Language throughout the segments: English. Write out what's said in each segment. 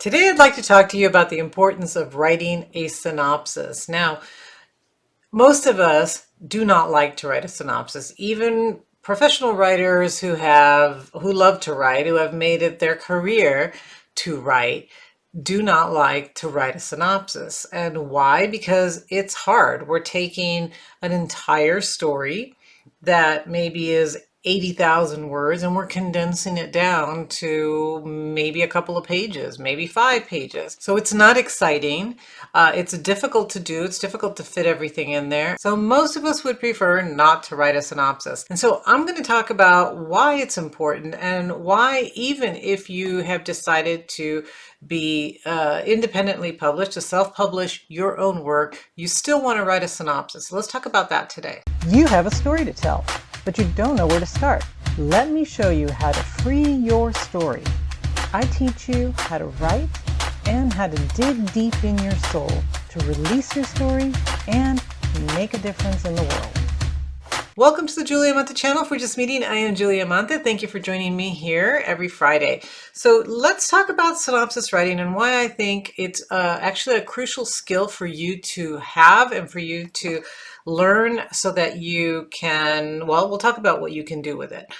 Today I'd like to talk to you about the importance of writing a synopsis. Now, most of us do not like to write a synopsis. Even professional writers who love to write, who have made it their career to write, do not like to write a synopsis. And why? Because it's hard. We're taking an entire story that maybe is 80,000 words and we're condensing it down to maybe a couple of pages, maybe 5 pages. So it's not exciting. It's difficult to do. It's difficult to fit everything in there. So most of us would prefer not to write a synopsis. And so I'm going to talk about why it's important and why, even if you have decided to be independently published, to self-publish your own work, you still want to write a synopsis. So let's talk about that today. You have a story to tell, but you don't know where to start. Let me show you how to free your story. I teach you how to write and how to dig deep in your soul to release your story and make a difference in the world. Welcome to the Julia Amante channel. If we're just meeting, I am Julia Amante. Thank you for joining me here every Friday. So let's talk about synopsis writing and why I think it's actually a crucial skill for you to have and for you to learn so that you can, well, we'll talk about what you can do with it.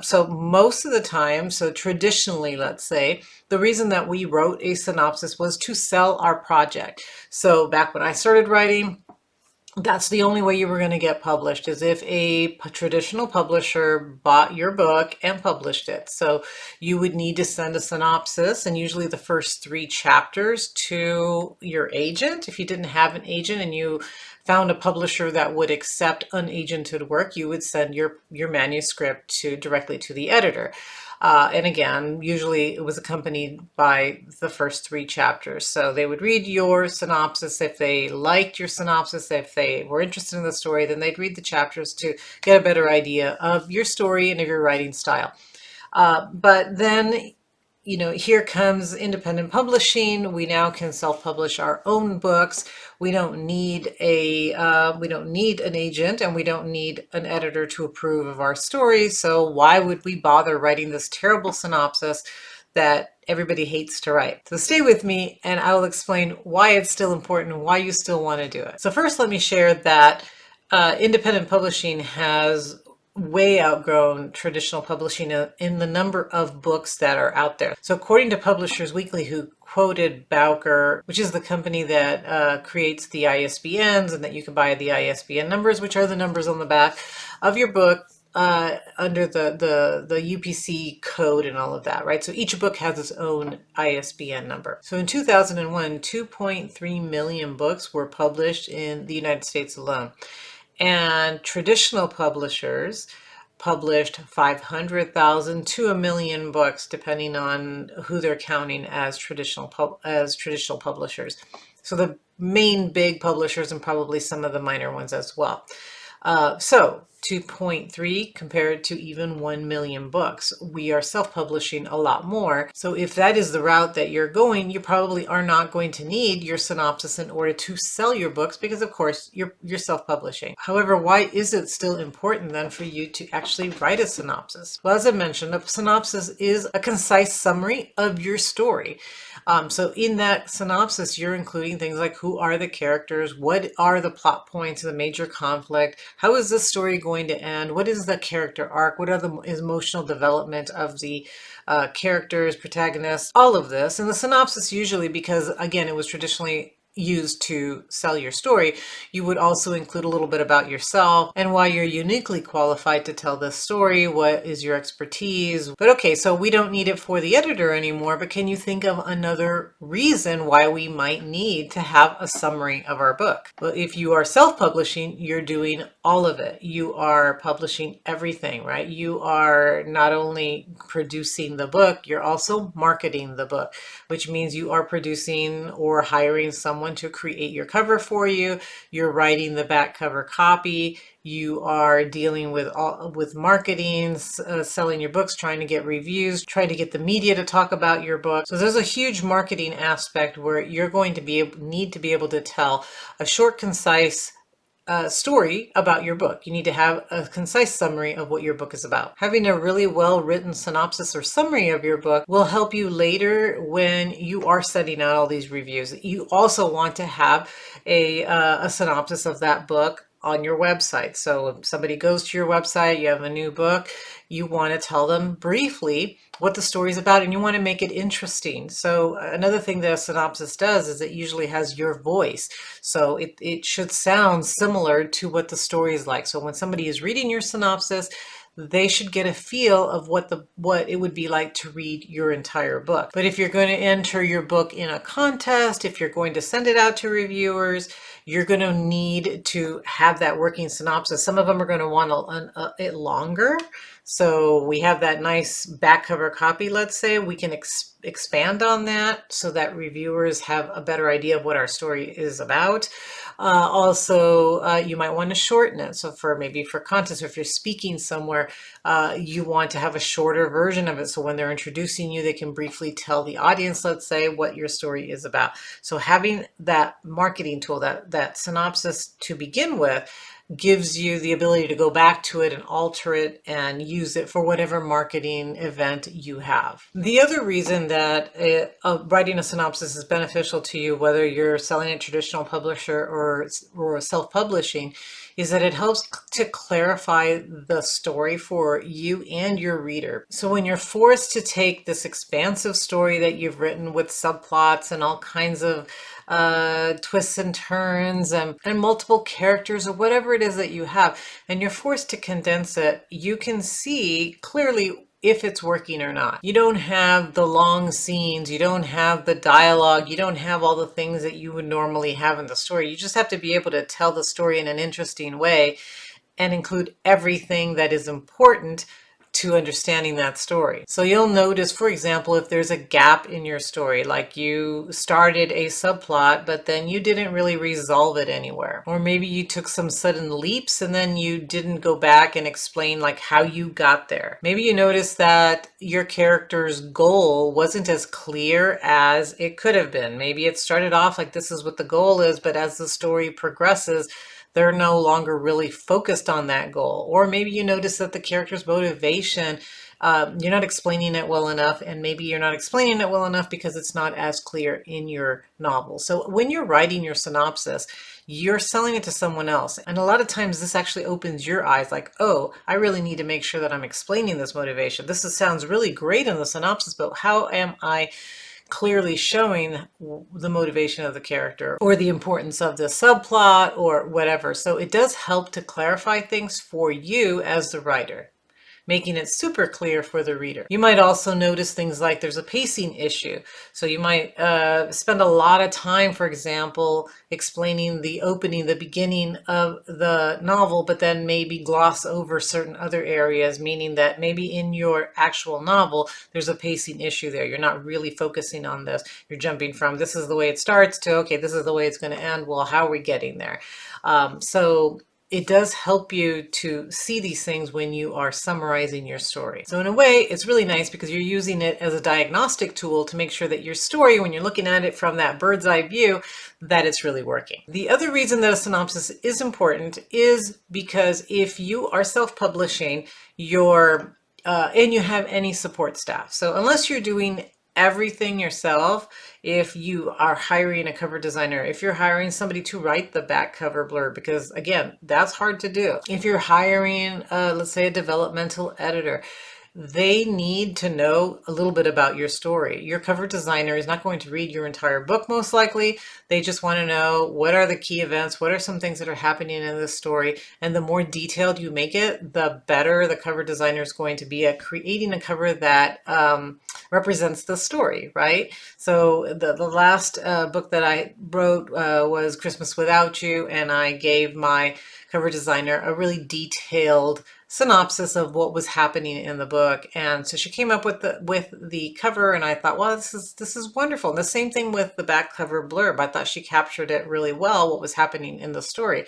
So most of the time, so traditionally, let's say, the reason that we wrote a synopsis was to sell our project. So back when I started writing, that's the only way you were going to get published, is if a traditional publisher bought your book and published it. So you would need to send a synopsis and usually the first 3 chapters to your agent. If you didn't have an agent and you found a publisher that would accept unagented work, you would send your manuscript directly to the editor. And again, usually it was accompanied by the first 3 chapters. So they would read your synopsis. If they liked your synopsis, if they were interested in the story, then they'd read the chapters to get a better idea of your story and of your writing style. But then, you know, here comes independent publishing. We now can self-publish our own books. We don't need an agent, and we don't need an editor to approve of our story. So why would we bother writing this terrible synopsis that everybody hates to write? So stay with me and I will explain why it's still important and why you still want to do it. So first, let me share that independent publishing has way outgrown traditional publishing in the number of books that are out there. So according to Publishers Weekly, who quoted Bowker, which is the company that creates the ISBNs and that you can buy the ISBN numbers, which are the numbers on the back of your book, under the UPC code and all of that, right? So each book has its own ISBN number. So in 2001, 2.3 million books were published in the United States alone. And traditional publishers published 500,000 to 1 million books, depending on who they're counting as traditional publishers. So the main big publishers and probably some of the minor ones as well. So 2.3 compared to even 1 million books. We are self-publishing a lot more. So if that is the route that you're going, you probably are not going to need your synopsis in order to sell your books because, of course, you're self-publishing. However, why is it still important then for you to actually write a synopsis? Well, as I mentioned, a synopsis is a concise summary of your story. So in that synopsis, you're including things like who are the characters, what are the plot points of the major conflict, how is this story going to end, what is the character arc, what are the emotional development of the characters, protagonists, all of this. And the synopsis usually, because again, it was traditionally used to sell your story, you would also include a little bit about yourself and why you're uniquely qualified to tell this story, what is your expertise. But okay, so we don't need it for the editor anymore, but can you think of another reason why we might need to have a summary of our book? Well, if you are self-publishing, you're doing all of it. You are publishing everything, right? You are not only producing the book, you're also marketing the book, which means you are producing or hiring someone to create your cover for you. You're writing the back cover copy. You are dealing with marketing, selling your books, trying to get reviews, trying to get the media to talk about your book. So there's a huge marketing aspect where you're going to need to be able to tell a short, concise story about your book. You need to have a concise summary of what your book is about. Having a really well written synopsis or summary of your book will help you later when you are sending out all these reviews. You also want to have a synopsis of that book on your website. So if somebody goes to your website, you have a new book, you want to tell them briefly what the story is about, and you want to make it interesting. So another thing that a synopsis does is it usually has your voice. So it should sound similar to what the story is like. So when somebody is reading your synopsis, they should get a feel of what it would be like to read your entire book. But if you're going to enter your book in a contest, if you're going to send it out to reviewers, you're going to need to have that working synopsis. Some of them are going to want it longer. So we have that nice back cover copy, let's say. We can expand on that so that reviewers have a better idea of what our story is about. Also, you might want to shorten it. So maybe for contests, or if you're speaking somewhere, you want to have a shorter version of it. So when they're introducing you, they can briefly tell the audience, let's say, what your story is about. So having that marketing tool, that synopsis to begin with, gives you the ability to go back to it and alter it and use it for whatever marketing event you have. The other reason that writing a synopsis is beneficial to you, whether you're selling a traditional publisher or self-publishing, is that it helps to clarify the story for you and your reader. So when you're forced to take this expansive story that you've written with subplots and all kinds of twists and turns and multiple characters or whatever it is that you have, and you're forced to condense it, you can see clearly if it's working or not. You don't have the long scenes, you don't have the dialogue, you don't have all the things that you would normally have in the story. You just have to be able to tell the story in an interesting way and include everything that is important to understanding that story. So you'll notice, for example, if there's a gap in your story, like you started a subplot, but then you didn't really resolve it anywhere. Or maybe you took some sudden leaps and then you didn't go back and explain like how you got there. Maybe you notice that your character's goal wasn't as clear as it could have been. Maybe it started off like this is what the goal is, but as the story progresses, they're no longer really focused on that goal. Or maybe you notice that the character's motivation, you're not explaining it well enough, and maybe you're not explaining it well enough because it's not as clear in your novel. So when you're writing your synopsis, you're selling it to someone else. And a lot of times this actually opens your eyes like, oh, I really need to make sure that I'm explaining this motivation. Sounds really great in the synopsis, but how am I clearly showing the motivation of the character or the importance of the subplot or whatever? So it does help to clarify things for you as the writer, making it super clear for the reader. You might also notice things like there's a pacing issue. So you might spend a lot of time, for example, explaining the opening, the beginning of the novel, but then maybe gloss over certain other areas, meaning that maybe in your actual novel, there's a pacing issue there. You're not really focusing on this. You're jumping from this is the way it starts to, okay, this is the way it's going to end. Well, how are we getting there? So it does help you to see these things when you are summarizing your story. So in a way, it's really nice because you're using it as a diagnostic tool to make sure that your story, when you're looking at it from that bird's eye view, that it's really working. The other reason that a synopsis is important is because if you are self-publishing, and you have any support staff. So unless you're doing everything yourself, if you are hiring a cover designer, if you're hiring somebody to write the back cover blurb, because again, that's hard to do. If you're hiring, let's say, a developmental editor, they need to know a little bit about your story. Your cover designer is not going to read your entire book, most likely. They just want to know what are the key events, what are some things that are happening in this story, and the more detailed you make it, the better the cover designer is going to be at creating a cover that represents the story, right? So the last book that I wrote was Christmas Without You, and I gave my cover designer a really detailed synopsis of what was happening in the book, and so she came up with the cover, and I thought, well, this is wonderful. And the same thing with the back cover blurb. I thought she captured it really well, what was happening in the story.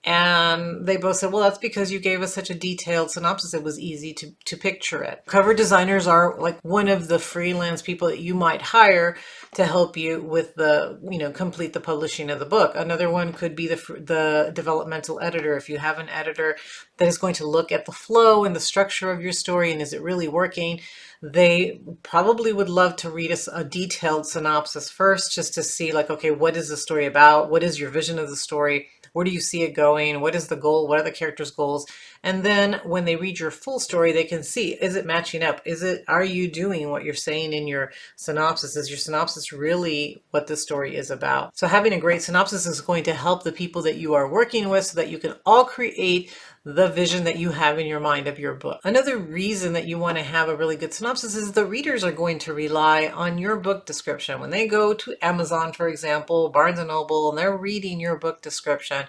And they both said, well, that's because you gave us such a detailed synopsis. It was easy to picture it. Cover designers are like one of the freelance people that you might hire to help you with the, complete the publishing of the book. Another one could be the developmental editor. If you have an editor that is going to look at the flow and the structure of your story and is it really working, they probably would love to read a detailed synopsis first just to see like, okay, what is the story about? What is your vision of the story? Where do you see it going? What is the goal? What are the characters' goals? And then when they read your full story, they can see, is it matching up? Are you doing what you're saying in your synopsis? Is your synopsis really what the story is about? So having a great synopsis is going to help the people that you are working with so that you can all create the vision that you have in your mind of your book. Another reason that you want to have a really good synopsis is the readers are going to rely on your book description. When they go to Amazon, for example, Barnes & Noble, and they're reading your book description,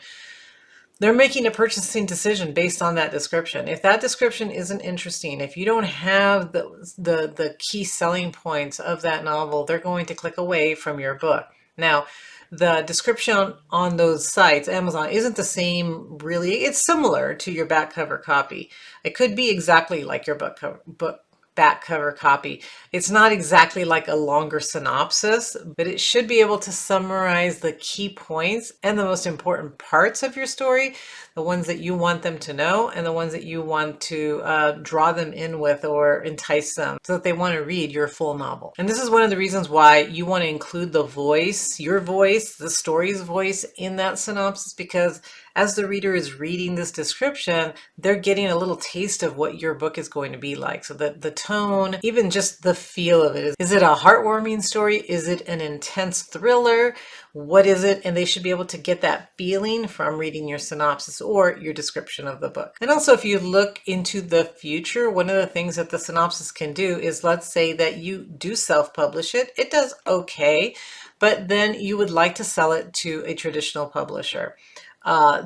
they're making a purchasing decision based on that description. If that description isn't interesting, if you don't have the key selling points of that novel, they're going to click away from your book. Now, the description on those sites, Amazon, isn't the same really. It's similar to your back cover copy. It could be exactly like your back cover copy. It's not exactly like a longer synopsis, but it should be able to summarize the key points and the most important parts of your story, the ones that you want them to know and the ones that you want to draw them in with or entice them so that they want to read your full novel. And this is one of the reasons why you want to include the voice, your voice, the story's voice in that synopsis, because as the reader is reading this description, they're getting a little taste of what your book is going to be like. So that the tone, even just the feel of it. Is it a heartwarming story? Is it an intense thriller? What is it? And they should be able to get that feeling from reading your synopsis or your description of the book. And also, if you look into the future, one of the things that the synopsis can do is, let's say that you do self-publish it. It does okay, but then you would like to sell it to a traditional publisher.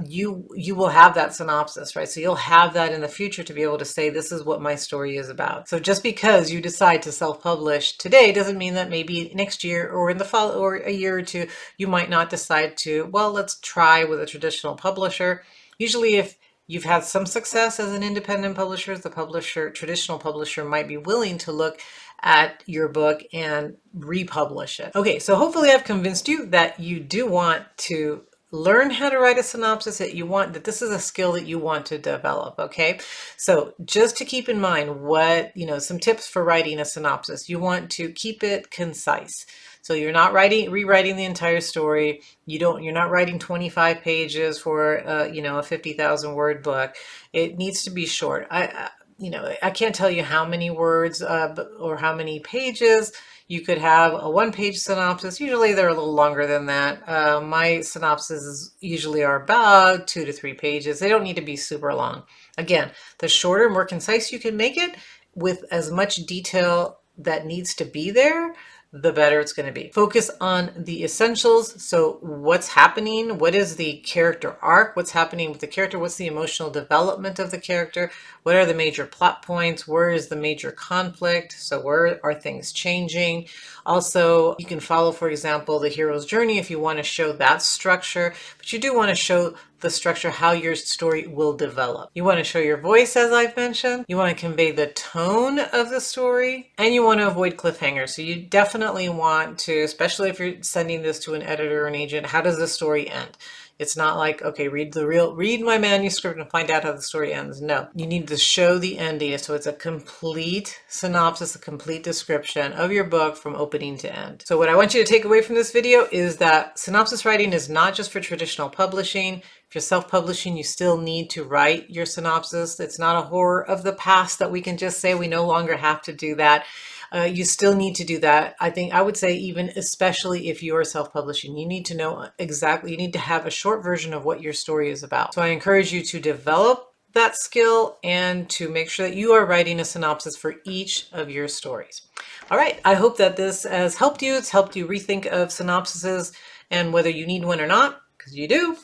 You will have that synopsis, right? So you'll have that in the future to be able to say, this is what my story is about. So just because you decide to self-publish today doesn't mean that maybe next year or in the fall or a year or two, you might not decide to, well, let's try with a traditional publisher. Usually if you've had some success as an independent publisher, traditional publisher might be willing to look at your book and republish it. Okay, so hopefully I've convinced you that you do want to learn how to write a synopsis, that this is a skill that you want to develop. Okay, so just to keep in mind some tips for writing a synopsis. You want to keep it concise. So you're not rewriting the entire story. You're not writing 25 pages for a 50,000 word book. It needs to be short. I can't tell you how many words or how many pages. You could have a one-page synopsis. Usually they're a little longer than that. My synopses usually are about 2 to 3 pages. They don't need to be super long. Again, the shorter, more concise you can make it with as much detail that needs to be there, the better it's going to be. Focus on the essentials. So what's happening? What is the character arc? What's happening with the character? What's the emotional development of the character? What are the major plot points? Where is the major conflict? So where are things changing? Also, you can follow, for example, the hero's journey if you want to show that structure, but you do want to show the structure, how your story will develop. You want to show your voice, as I've mentioned. You want to convey the tone of the story, and you want to avoid cliffhangers. So you definitely want to, especially if you're sending this to an editor or an agent, how does the story end? It's not like, okay, read my manuscript and find out how the story ends. No, you need to show the ending. So it's a complete synopsis, a complete description of your book from opening to end. So what I want you to take away from this video is that synopsis writing is not just for traditional publishing. If you're self-publishing, you still need to write your synopsis. It's not a horror of the past that we can just say we no longer have to do that. You still need to do that. I would say even especially if you are self-publishing, you need to know exactly, you need to have a short version of what your story is about. So I encourage you to develop that skill and to make sure that you are writing a synopsis for each of your stories. All right, I hope that this has helped you. It's helped you rethink of synopsises and whether you need one or not, because you do,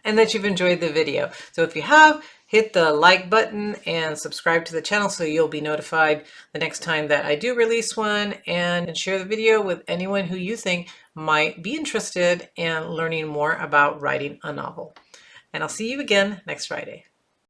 and that you've enjoyed the video. So if you have, hit the like button and subscribe to the channel so you'll be notified the next time that I do release one, and share the video with anyone who you think might be interested in learning more about writing a novel. And I'll see you again next Friday.